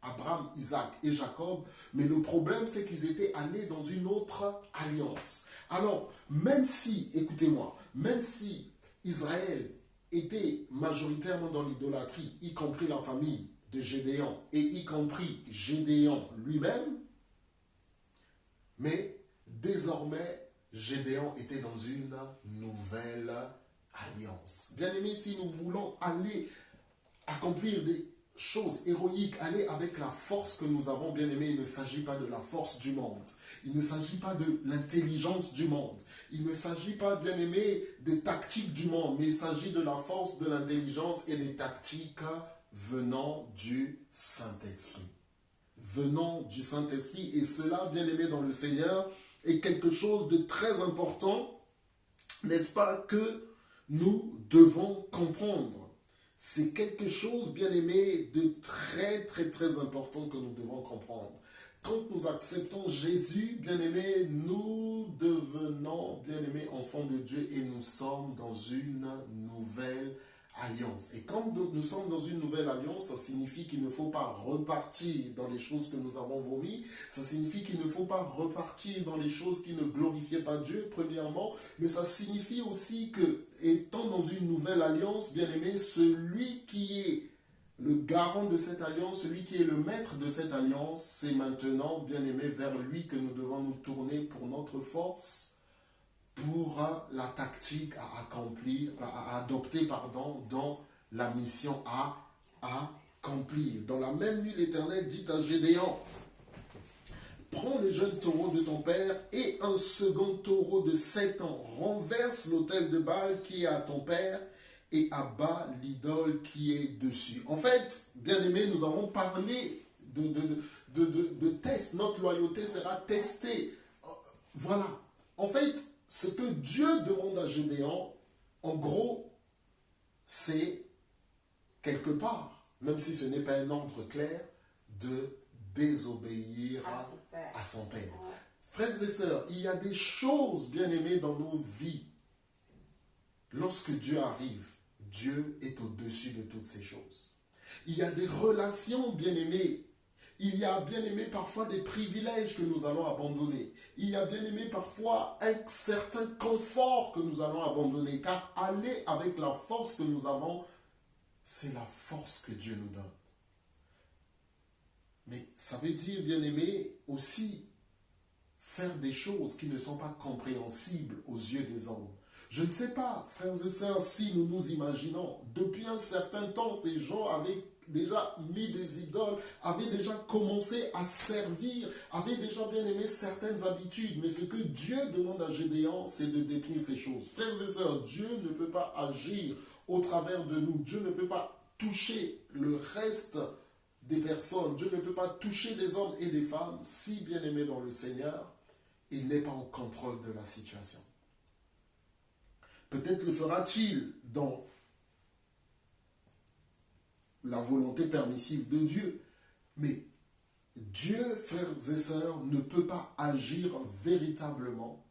Abraham, Isaac et Jacob, mais le problème c'est qu'ils étaient allés dans une autre alliance. Alors, même si, écoutez-moi, même si Israël était majoritairement dans l'idolâtrie, y compris la famille de Gédéon et y compris Gédéon lui-même, mais désormais, Gédéon était dans une nouvelle alliance. Bien-aimés, si nous voulons aller accomplir des choses héroïques, aller avec la force que nous avons, bien-aimés, il ne s'agit pas de la force du monde. Il ne s'agit pas de l'intelligence du monde. Il ne s'agit pas, bien-aimés, des tactiques du monde, mais il s'agit de la force, de l'intelligence et des tactiques venant du Saint-Esprit. Venant du Saint-Esprit. Et cela, bien-aimés dans le Seigneur, est quelque chose de très important, n'est-ce pas, que nous devons comprendre. C'est quelque chose, bien-aimé, de très, très, très important que nous devons comprendre. Quand nous acceptons Jésus, bien-aimé, nous devenons, bien-aimé, enfants de Dieu et nous sommes dans une nouvelle alliance. Et quand nous sommes dans une nouvelle alliance, ça signifie qu'il ne faut pas repartir dans les choses que nous avons vomies. Ça signifie qu'il ne faut pas repartir dans les choses qui ne glorifiaient pas Dieu, premièrement. Mais ça signifie aussi que, étant dans une nouvelle alliance, bien-aimé, celui qui est le garant de cette alliance, celui qui est le maître de cette alliance, c'est maintenant, bien-aimé, vers lui que nous devons nous tourner pour notre force, pour la tactique à accomplir, à adopter, dans la mission à accomplir. Dans la même nuit, l'Éternel dit à Gédéon, prends le jeune taureau de ton père et un second taureau de 7 ans, renverse l'autel de Baal qui est à ton père et abat l'idole qui est dessus. En fait, bien aimé, nous avons parlé de tests. Notre loyauté sera testée. Voilà. En fait, ce que Dieu demande à Gédéon, en gros, c'est quelque part, même si ce n'est pas un ordre clair, de désobéir à son père. Ouais. Frères et sœurs, il y a des choses, bien aimées, dans nos vies. Lorsque Dieu arrive, Dieu est au-dessus de toutes ces choses. Il y a des relations, bien aimées. Il y a, bien aimé, parfois des privilèges que nous allons abandonner. Il y a, bien aimé, parfois un certain confort que nous allons abandonner. Car aller avec la force que nous avons, c'est la force que Dieu nous donne. Mais ça veut dire, bien aimé, aussi faire des choses qui ne sont pas compréhensibles aux yeux des hommes. Je ne sais pas, frères et sœurs, si nous nous imaginons, depuis un certain temps, ces gens avaient déjà mis des idoles, avaient déjà commencé à servir, avaient déjà bien aimé certaines habitudes. Mais ce que Dieu demande à Gédéon, c'est de détruire ces choses. Frères et sœurs, Dieu ne peut pas agir au travers de nous. Dieu ne peut pas toucher le reste des personnes. Dieu ne peut pas toucher des hommes et des femmes si bien aimés dans le Seigneur, il n'est pas au contrôle de la situation. Peut-être le fera-t-il dans la volonté permissive de Dieu. Mais Dieu, frères et sœurs, ne peut pas agir véritablement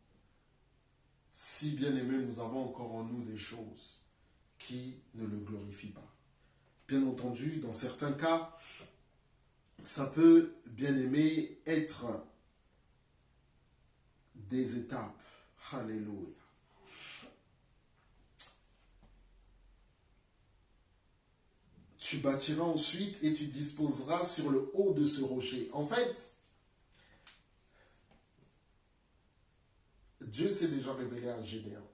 si, bien aimé, nous avons encore en nous des choses qui ne le glorifient pas. Bien entendu, dans certains cas, ça peut, bien aimé, être des étapes. Alléluia. Tu bâtiras ensuite et tu disposeras sur le haut de ce rocher. En fait, Dieu s'est déjà révélé à Gédéon.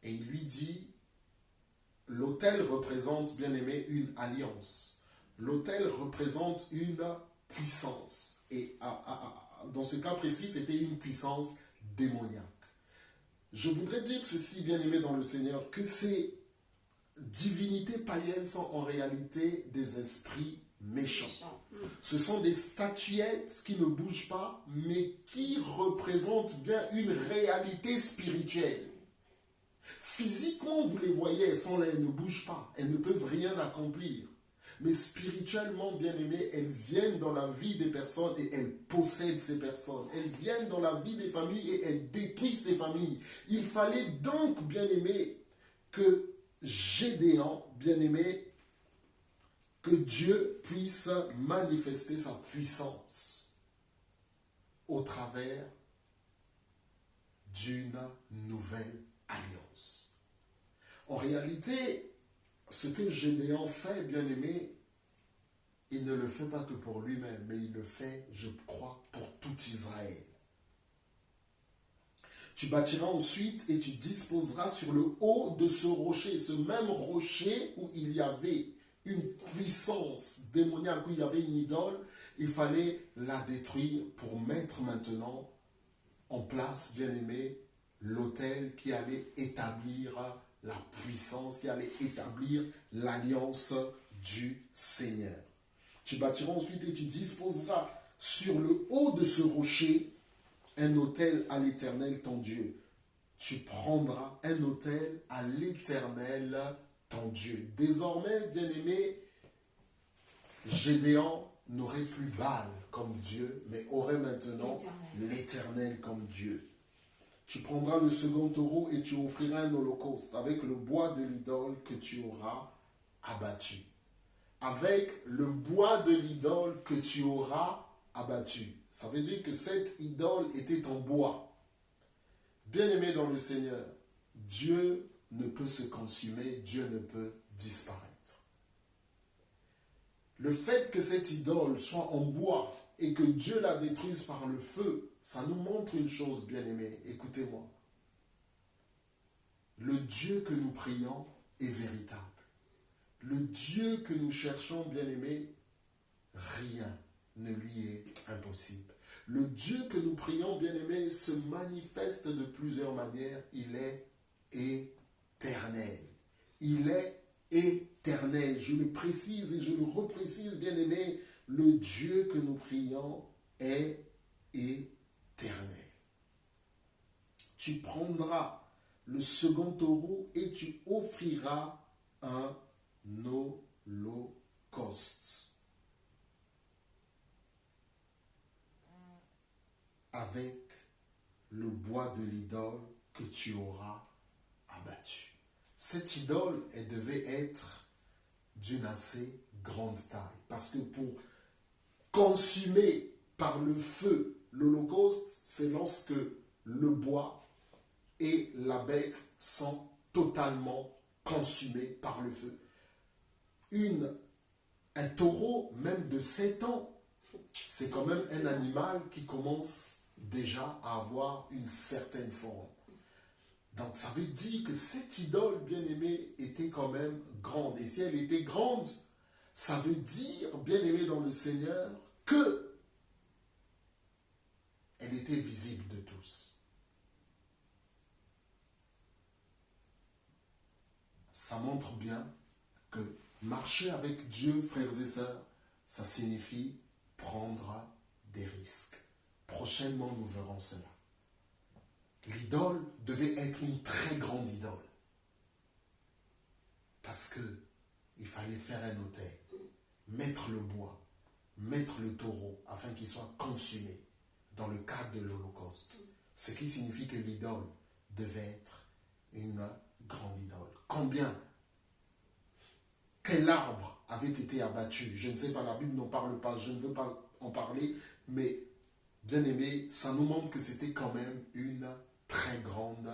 Et il lui dit, l'autel représente, bien aimé, une alliance. L'autel représente une puissance. Et dans ce cas précis, c'était une puissance démoniaque. Je voudrais dire ceci, bien aimé dans le Seigneur, que ces divinités païennes sont en réalité des esprits méchants. Ce sont des statuettes qui ne bougent pas, mais qui représentent bien une réalité spirituelle. Physiquement, vous les voyez, elles sont là, elles ne bougent pas, elles ne peuvent rien accomplir. Mais spirituellement, bien aimés, elles viennent dans la vie des personnes et elles possèdent ces personnes. Elles viennent dans la vie des familles et elles détruisent ces familles. Il fallait donc, bien aimé, que Gédéon, bien aimé, que Dieu puisse manifester sa puissance au travers d'une nouvelle alliance. En réalité, ce que Gédéon fait, bien aimé, il ne le fait pas que pour lui-même, mais il le fait, je crois, pour tout Israël. Tu bâtiras ensuite et tu disposeras sur le haut de ce rocher, ce même rocher où il y avait une puissance démoniaque, où il y avait une idole, il fallait la détruire pour mettre maintenant en place, bien aimé, l'autel qui allait établir la puissance, qui allait établir l'alliance du Seigneur. Tu bâtiras ensuite et tu disposeras sur le haut de ce rocher un autel à l'Éternel ton Dieu. Tu prendras un autel à l'Éternel ton Dieu. Désormais, bien-aimé, Gédéon n'aurait plus Baal comme Dieu, mais aurait maintenant l'Éternel comme Dieu. Tu prendras le second taureau et tu offriras un holocauste avec le bois de l'idole que tu auras abattu. Avec le bois de l'idole que tu auras abattu. Ça veut dire que cette idole était en bois. Bien-aimé dans le Seigneur, Dieu ne peut se consumer, Dieu ne peut disparaître. Le fait que cette idole soit en bois et que Dieu la détruise par le feu, ça nous montre une chose, bien-aimé, écoutez-moi. Le Dieu que nous prions est véritable. Le Dieu que nous cherchons, bien-aimé, rien ne lui est impossible. Le Dieu que nous prions, bien-aimé, se manifeste de plusieurs manières. Il est éternel. Il est éternel. Je le précise et je le reprécise, bien-aimé, le Dieu que nous prions est éternel. Tu prendras le second taureau et tu offriras un holocauste avec le bois de l'idole que tu auras abattu. Cette idole, elle devait être d'une assez grande taille. Parce que pour consumer par le feu l'holocauste, c'est lorsque le bois et la bête sont totalement consumés par le feu. Un taureau, même de 7 ans, c'est quand même un animal qui commence déjà à avoir une certaine forme. Donc ça veut dire que cette idole bien-aimée était quand même grande. Et si elle était grande, ça veut dire, bien-aimée dans le Seigneur, que elle était visible de tous. Ça montre bien que marcher avec Dieu, frères et sœurs, ça signifie prendre des risques. Prochainement, nous verrons cela. L'idole devait être une très grande idole. Parce que il fallait faire un autel, mettre le bois, mettre le taureau, afin qu'il soit consumé dans le cadre de l'Holocauste. Ce qui signifie que l'idole devait être une grande idole. Quel arbre avait été abattu? Je ne sais pas, la Bible n'en parle pas, je ne veux pas en parler, mais bien aimé, ça nous montre que c'était quand même une très grande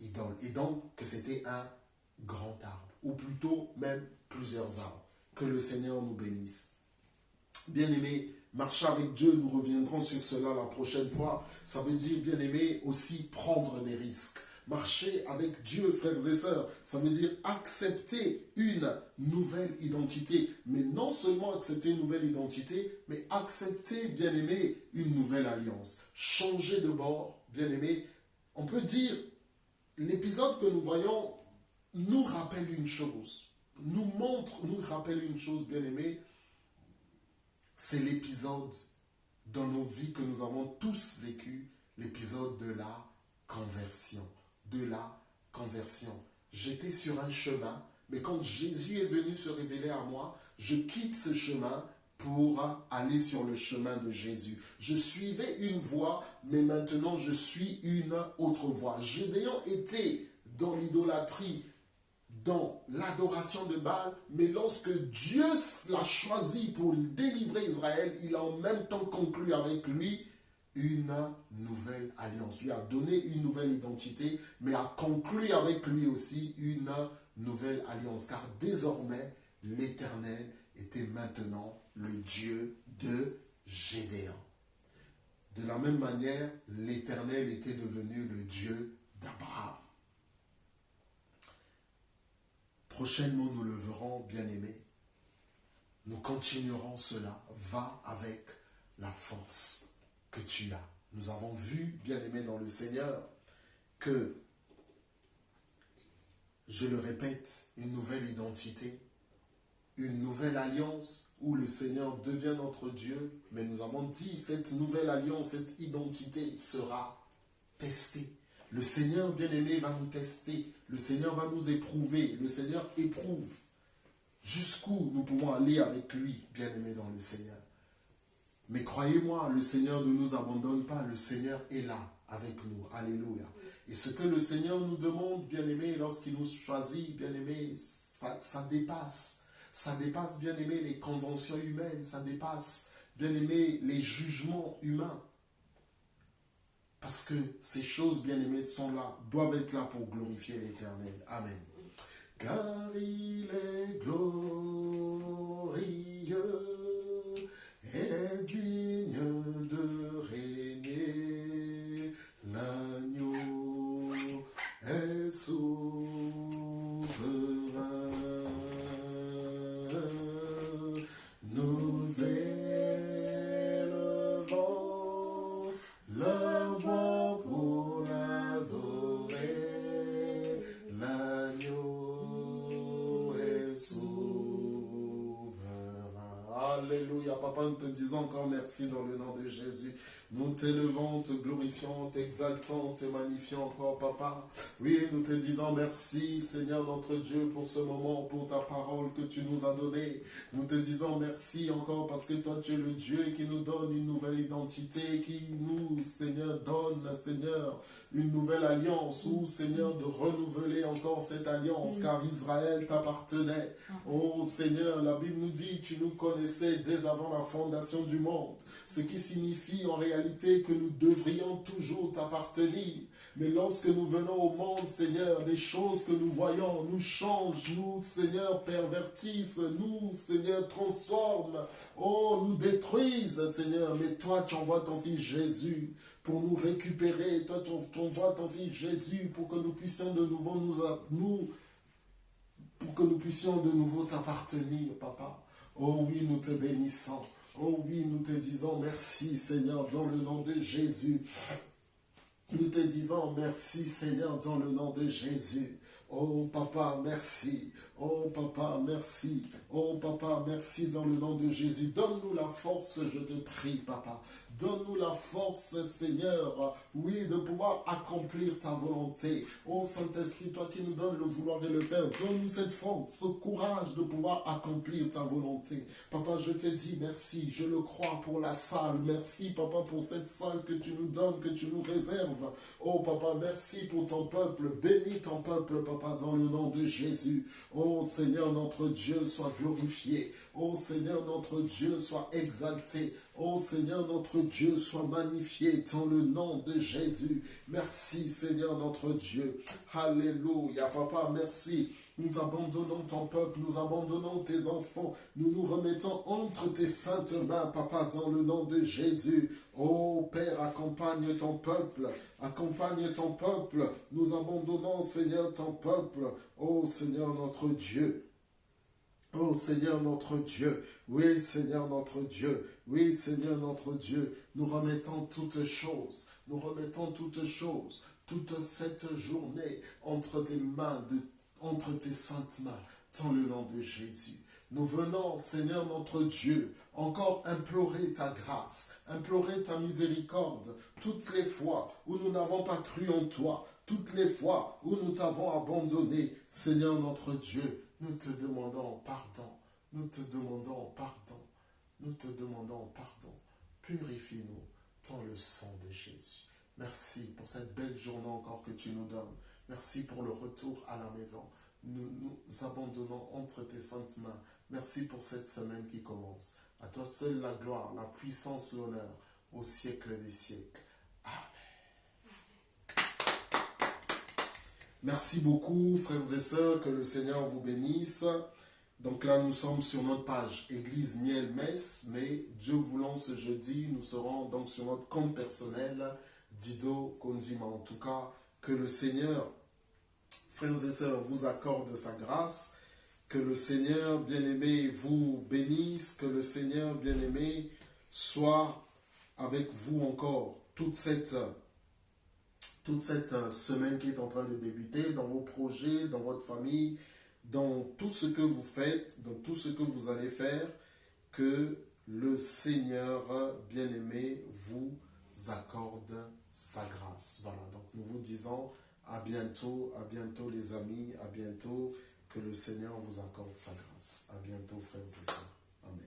idole. Et donc que c'était un grand arbre, ou plutôt même plusieurs arbres. Que le Seigneur nous bénisse. Bien aimé, marcher avec Dieu, nous reviendrons sur cela la prochaine fois. Ça veut dire, bien aimé, aussi prendre des risques. Marcher avec Dieu, frères et sœurs, ça veut dire accepter une nouvelle identité. Mais non seulement accepter une nouvelle identité, mais accepter, bien-aimé, une nouvelle alliance. Changer de bord, bien-aimé. On peut dire, l'épisode que nous voyons nous rappelle une chose. Nous rappelle une chose, bien-aimé. C'est l'épisode dans nos vies que nous avons tous vécu, l'épisode de la conversion. De la conversion. J'étais sur un chemin, mais quand Jésus est venu se révéler à moi, je quitte ce chemin pour aller sur le chemin de Jésus. Je suivais une voie, mais maintenant je suis une autre voie. Gédéon était dans l'idolâtrie, dans l'adoration de Baal, mais lorsque Dieu l'a choisi pour délivrer Israël, il a en même temps conclu avec lui une nouvelle alliance. Lui a donné une nouvelle identité, mais a conclu avec lui aussi une nouvelle alliance. Car désormais, l'Éternel était maintenant le Dieu de Gédéon. De la même manière, l'Éternel était devenu le Dieu d'Abraham. Prochainement, nous le verrons, bien-aimés. Nous continuerons cela. Va avec la force que tu as. Nous avons vu, bien-aimés dans le Seigneur, que, je le répète, une nouvelle identité, une nouvelle alliance où le Seigneur devient notre Dieu. Mais nous avons dit, cette nouvelle alliance, cette identité sera testée. Le Seigneur bien-aimé va nous tester. Le Seigneur va nous éprouver. Le Seigneur éprouve jusqu'où nous pouvons aller avec lui, bien-aimé dans le Seigneur. Mais croyez-moi, le Seigneur ne nous abandonne pas. Le Seigneur est là avec nous. Alléluia. Et ce que le Seigneur nous demande, bien-aimé, lorsqu'il nous choisit, bien-aimé, ça dépasse. Ça dépasse, bien-aimé, les conventions humaines. Ça dépasse, bien-aimé, les jugements humains. Parce que ces choses, bien-aimées, sont là, doivent être là pour glorifier l'Éternel. Amen. Car il est glorieux et digne de régner. L'agneau est souverain. Nous élevons la voix pour l'adorer. L'agneau est souverain. Alléluia. Papa, nous te disons encore merci dans le nom de Jésus. Nous t'élevons, te glorifions, t'exaltons, te magnifions encore, Papa. Oui, nous te disons merci, Seigneur notre Dieu, pour ce moment, pour ta parole que tu nous as donnée. Nous te disons merci encore parce que toi, tu es le Dieu qui nous donne une nouvelle identité, qui nous, Seigneur, donne, Seigneur, une nouvelle alliance, ou, Seigneur, de renouveler encore cette alliance, car Israël t'appartenait. Oh, Seigneur, la Bible nous dit, tu nous connaissais dès avant la fondation du monde, ce qui signifie en réalité que nous devrions toujours t'appartenir. Mais lorsque nous venons au monde, Seigneur, les choses que nous voyons nous changent, nous, Seigneur, pervertissent, nous, Seigneur, transforment, oh, nous détruisent, Seigneur. Mais toi, tu envoies ton Fils Jésus pour nous récupérer. Toi, tu envoies ton Fils Jésus pour que nous puissions de nouveau pour que nous puissions de nouveau t'appartenir, Papa. Oh oui, nous te bénissons. Oh oui, nous te disons merci, Seigneur, dans le nom de Jésus. Nous te disons merci, Seigneur, dans le nom de Jésus. Oh, Papa, merci. Oh, Papa, merci. Oh, Papa, merci dans le nom de Jésus. Donne-nous la force, je te prie, Papa. Donne-nous la force, Seigneur, oui, de pouvoir accomplir ta volonté. Oh, Saint-Esprit, toi qui nous donnes le vouloir et le faire, donne-nous cette force, ce courage de pouvoir accomplir ta volonté. Papa, je te dis merci, je le crois pour la salle. Merci, Papa, pour cette salle que tu nous donnes, que tu nous réserves. Oh, Papa, merci pour ton peuple. Bénis ton peuple, Papa, dans le nom de Jésus. Oh, Seigneur, notre Dieu, sois glorifié. Oh, Seigneur, notre Dieu, sois exalté. Oh Seigneur notre Dieu, sois magnifié dans le nom de Jésus. Merci Seigneur notre Dieu. Alléluia. Papa, merci. Nous abandonnons ton peuple, nous abandonnons tes enfants. Nous nous remettons entre tes saintes mains, Papa, dans le nom de Jésus. Oh Père, accompagne ton peuple. Accompagne ton peuple. Nous abandonnons, Seigneur, ton peuple. Oh Seigneur notre Dieu. Oh Seigneur notre Dieu, oui Seigneur notre Dieu, oui Seigneur notre Dieu, nous remettons toutes choses, toute cette journée entre tes mains, entre tes saintes mains, dans le nom de Jésus. Nous venons, Seigneur notre Dieu, encore implorer ta grâce, implorer ta miséricorde, toutes les fois où nous n'avons pas cru en toi, toutes les fois où nous t'avons abandonné, Seigneur notre Dieu. Nous te demandons pardon, nous te demandons pardon, nous te demandons pardon. Purifie-nous dans le sang de Jésus. Merci pour cette belle journée encore que tu nous donnes. Merci pour le retour à la maison. Nous nous abandonnons entre tes saintes mains. Merci pour cette semaine qui commence. À toi seul la gloire, la puissance, l'honneur, au siècle des siècles. Merci beaucoup, frères et sœurs, que le Seigneur vous bénisse. Donc là, nous sommes sur notre page Église Miel Metz, mais Dieu voulant, ce jeudi, nous serons donc sur notre compte personnel, Dido Kondima. En tout cas, que le Seigneur, frères et sœurs, vous accorde sa grâce, que le Seigneur, bien-aimé, vous bénisse, que le Seigneur, bien-aimé, soit avec vous encore toute cette semaine qui est en train de débuter, dans vos projets, dans votre famille, dans tout ce que vous faites, dans tout ce que vous allez faire, que le Seigneur bien-aimé vous accorde sa grâce. Voilà, donc nous vous disons à bientôt les amis, à bientôt, que le Seigneur vous accorde sa grâce. À bientôt frères et sœurs. Amen.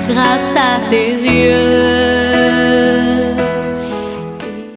Grâce à tes yeux.